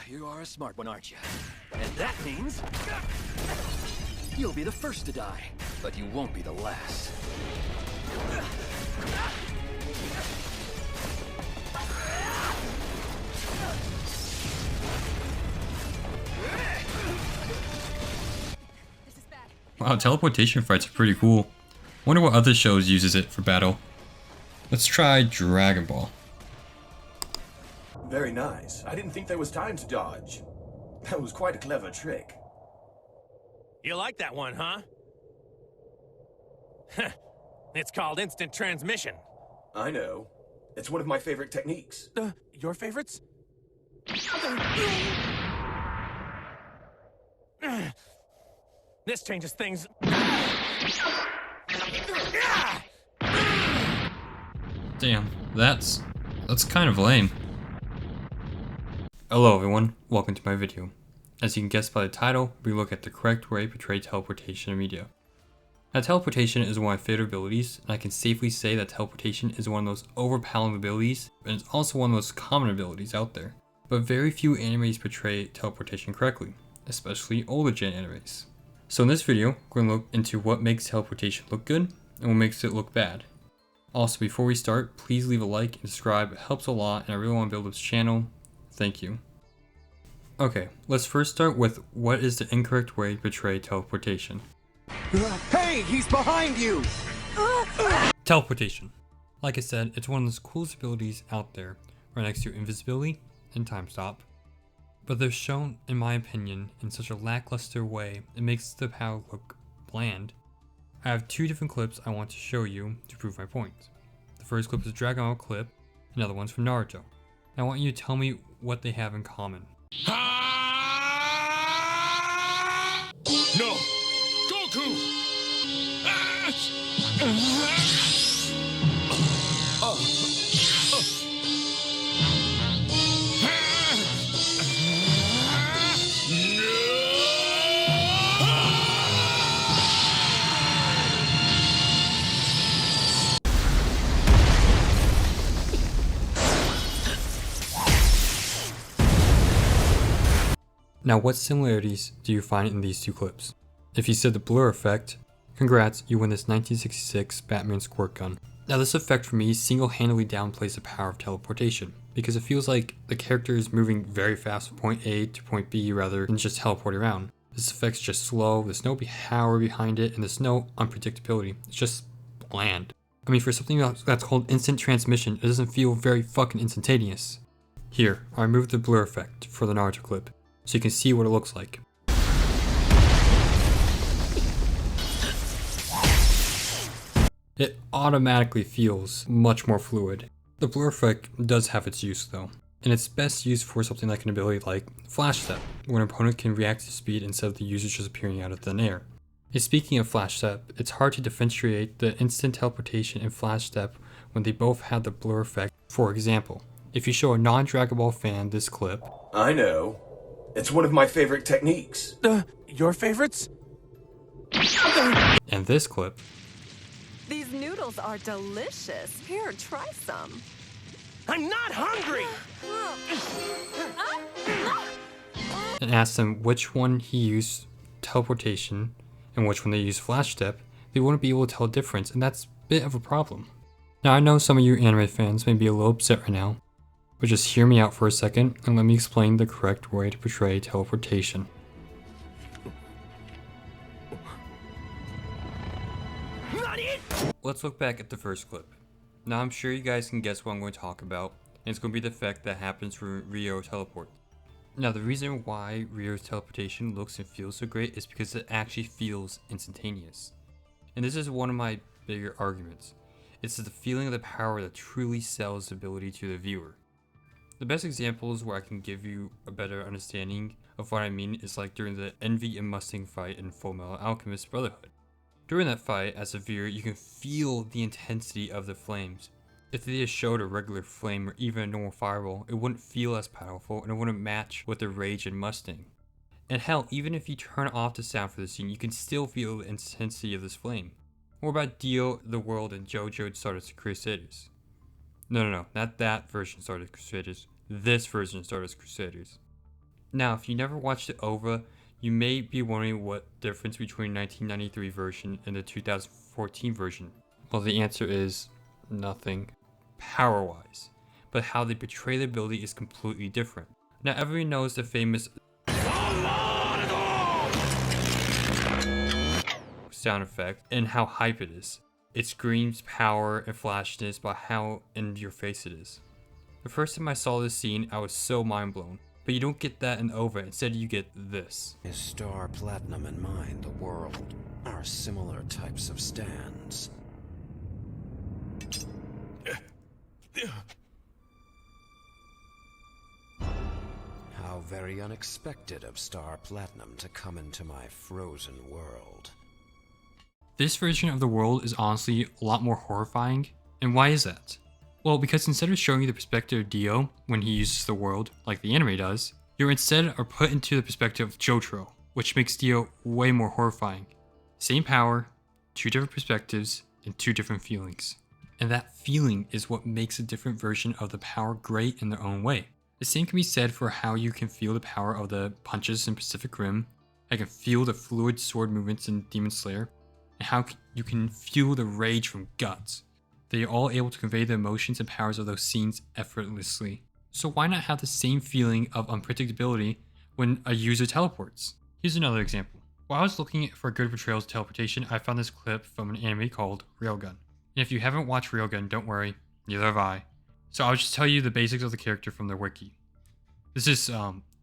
You are a smart one, aren't you? And that means you'll be the first to die, but you won't be the last. Wow, teleportation fights are pretty cool. Wonder what other shows uses it for battle. Let's try Dragon Ball. Very nice. I didn't think there was time to dodge. That was quite a clever trick. You like that one, huh? It's called instant transmission. I know. It's one of my favorite techniques. Your favorites? This changes things. Damn, that's kind of lame. Hello everyone, welcome to my video. As you can guess by the title, we look at the correct way to portray teleportation in media. Now teleportation is one of my favorite abilities, and I can safely say that teleportation is one of those overpowering abilities, and it's also one of the most common abilities out there. But very few animes portray teleportation correctly, especially older gen animes. So in this video, we're going to look into what makes teleportation look good, and what makes it look bad. Also, before we start, please leave a like and subscribe, it helps a lot, and I really want to build this channel. Thank you. Okay, let's first start with what is the incorrect way to portray teleportation. Hey, he's behind you! Teleportation. Like I said, it's one of the coolest abilities out there, right next to invisibility and time stop. But they're shown, in my opinion, in such a lackluster way, it makes the power look bland. I have two different clips I want to show you to prove my point. The first clip is a Dragon Ball clip, another one's from Naruto. I want you to tell me what they have in common. No! Goku! Now what similarities do you find in these two clips? If you said the blur effect, congrats, you win this 1966 Batman squirt gun. Now this effect for me single-handedly downplays the power of teleportation, because it feels like the character is moving very fast from point A to point B rather than just teleporting around. This effect's just slow, there's no power behind it, and there's no unpredictability. It's just bland. I mean, for something that's called instant transmission, it doesn't feel very fucking instantaneous. Here, I removed the blur effect for the Naruto clip, so you can see what it looks like. It automatically feels much more fluid. The blur effect does have its use though, and it's best used for something like an ability like Flash Step, where an opponent can react to speed instead of the user just appearing out of thin air. And speaking of Flash Step, it's hard to differentiate the instant teleportation and Flash Step when they both have the blur effect. For example, if you show a non-Dragon Ball fan this clip, I know. It's one of my favorite techniques. Your favorites? and this clip, These noodles are delicious. Here, try some. I'm not hungry! and ask them which one he used teleportation and which one they used Flash Step, they wouldn't be able to tell the difference, and that's a bit of a problem. Now I know some of you anime fans may be a little upset right now, but just hear me out for a second and let me explain the correct way to portray teleportation. Let's look back at the first clip. Now I'm sure you guys can guess what I'm going to talk about, and it's going to be the effect that happens when Ryo teleports. Now the reason why Ryo's teleportation looks and feels so great is because it actually feels instantaneous. And this is one of my bigger arguments. It's the feeling of the power that truly sells the ability to the viewer. The best examples where I can give you a better understanding of what I mean is like during the Envy and Mustang fight in Fullmetal Alchemist Brotherhood. During that fight, as a viewer, you can feel the intensity of the flames. If they just showed a regular flame or even a normal fireball, it wouldn't feel as powerful and it wouldn't match with the rage in Mustang. And hell, even if you turn off the sound for the scene, you can still feel the intensity of this flame. What about Dio, the World, and JoJo Stardust Crusaders? No, not that version Stardust Crusaders. This version Stardust Crusaders. Now, if you never watched the OVA, you may be wondering what difference between 1993 version and the 2014 version. Well, the answer is nothing power-wise, but how they portray the ability is completely different. Now, everyone knows the famous sound effect and how hype it is. It screams power and flashiness by how in your face it is. The first time I saw this scene, I was so mind blown. But you don't get that in OVA, instead you get this. Is Star Platinum and mine the world? Are similar types of stands? How very unexpected of Star Platinum to come into my frozen world. This version of the world is honestly a lot more horrifying. And why is that? Well, because instead of showing you the perspective of Dio when he uses the world, like the anime does, you're instead are put into the perspective of Jotaro, which makes Dio way more horrifying. Same power, two different perspectives, and two different feelings. And that feeling is what makes a different version of the power great in their own way. The same can be said for how you can feel the power of the punches in Pacific Rim, I can feel the fluid sword movements in Demon Slayer, and how you can feel the rage from Guts. They are all able to convey the emotions and powers of those scenes effortlessly. So why not have the same feeling of unpredictability when a user teleports? Here's another example. While I was looking for good portrayals of teleportation, I found this clip from an anime called Railgun. And if you haven't watched Railgun, don't worry, neither have I. So I'll just tell you the basics of the character from their wiki. This is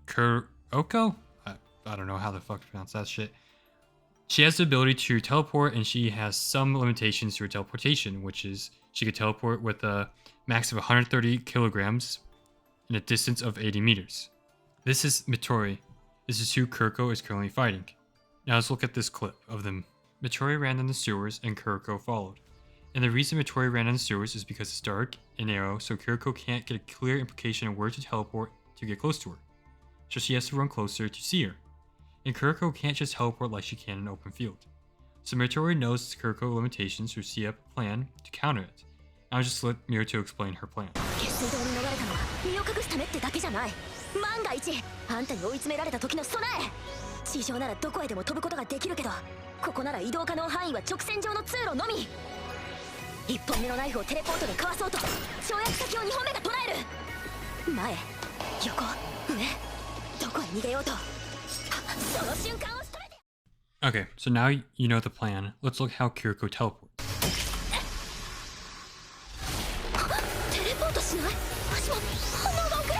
Kuroko? I don't know how the fuck to pronounce that shit. She has the ability to teleport, and she has some limitations to her teleportation, which is she could teleport with a max of 130 kilograms in a distance of 80 meters. This is Midori. This is who Kuroko is currently fighting. Now let's look at this clip of them. Midori ran down the sewers and Kuroko followed. And the reason Midori ran down the sewers is because it's dark and narrow, so Kuroko can't get a clear implication of where to teleport to get close to her. So she has to run closer to see her. And Kuroko can't just teleport like she can in an open field. So Midori knows Kuroko limitations, so she has a plan to counter it. I'll just let Miruto explain her plan. 身を隠すためってだけじゃない。万が一あんたに追い詰められた時の備え。地上ならどこへでも飛ぶことができるけど、ここなら移動可能範囲は直線上の通路のみ。一本目のナイフをテレポートでかわそうと、跳躍先を2本目が捉える。前、横、上、どこへ逃げようと、その瞬間を仕留めて。Okay, so now you know the plan. Let's look how Kuroko teleports. テレポートしない？足も反応が遅れ。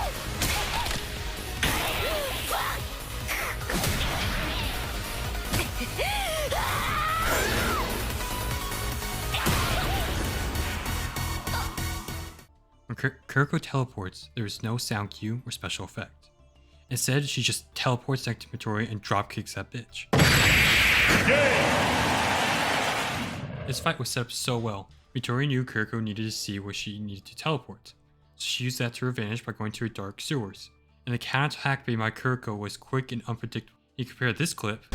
When Kuroko teleports, there is no sound cue or special effect. Instead, she just teleports next to Midori and dropkicks that bitch. This fight was set up so well. Midori knew Kuroko needed to see where she needed to teleport, so she used that to her advantage by going to her dark sewers. And the counterattack made by Kuroko was quick and unpredictable. You compare this clip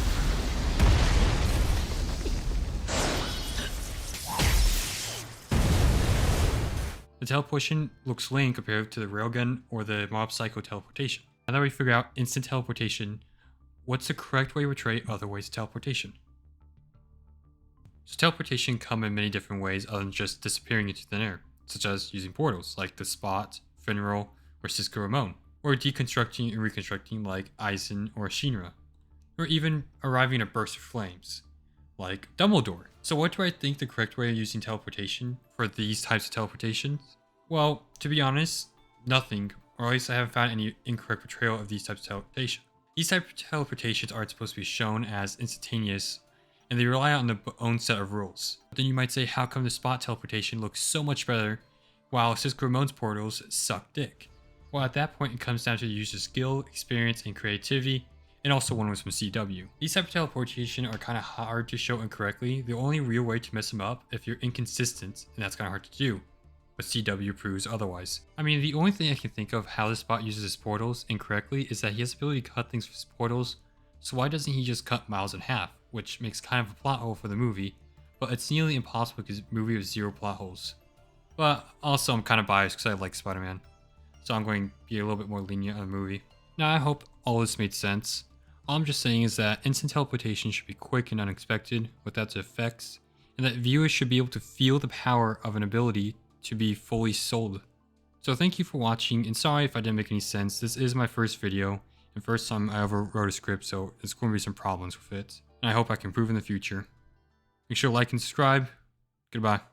the teleportation looks lame compared to the railgun or the Mob Psycho teleportation. Now that we figure out instant teleportation, what's the correct way to portray other ways of teleportation? So teleportation come in many different ways other than just disappearing into thin air, such as using portals like the Spot, Finral, or Cisco Ramon, or deconstructing and reconstructing like Aizen or Shinra, or even arriving in a burst of flames, like Dumbledore. So what do I think the correct way of using teleportation for these types of teleportations? Well, to be honest, nothing, or at least I haven't found any incorrect portrayal of these types of teleportation. These types of teleportations aren't supposed to be shown as instantaneous, and they rely on their own set of rules. But then you might say, how come the Spot teleportation looks so much better, while Cisco Ramon's portals suck dick? Well, at that point it comes down to the user's skill, experience, and creativity, and also one was from CW. These types of teleportation are kind of hard to show incorrectly. The only real way to mess them up if you're inconsistent, and that's kind of hard to do. But CW proves otherwise. I mean, the only thing I can think of how the Spot uses his portals incorrectly is that he has the ability to cut things with his portals, so why doesn't he just cut Miles in half, which makes kind of a plot hole for the movie, but it's nearly impossible because the movie has 0 plot holes. But also I'm kind of biased because I like Spider-Man, so I'm going to be a little bit more lenient on the movie. Now I hope all this made sense. All I'm just saying is that instant teleportation should be quick and unexpected without the effects, and that viewers should be able to feel the power of an ability to be fully sold. So thank you for watching, and sorry if I didn't make any sense. This is my first video, and first time I ever wrote a script, so there's going to be some problems with it. And I hope I can improve in the future. Make sure to like and subscribe. Goodbye.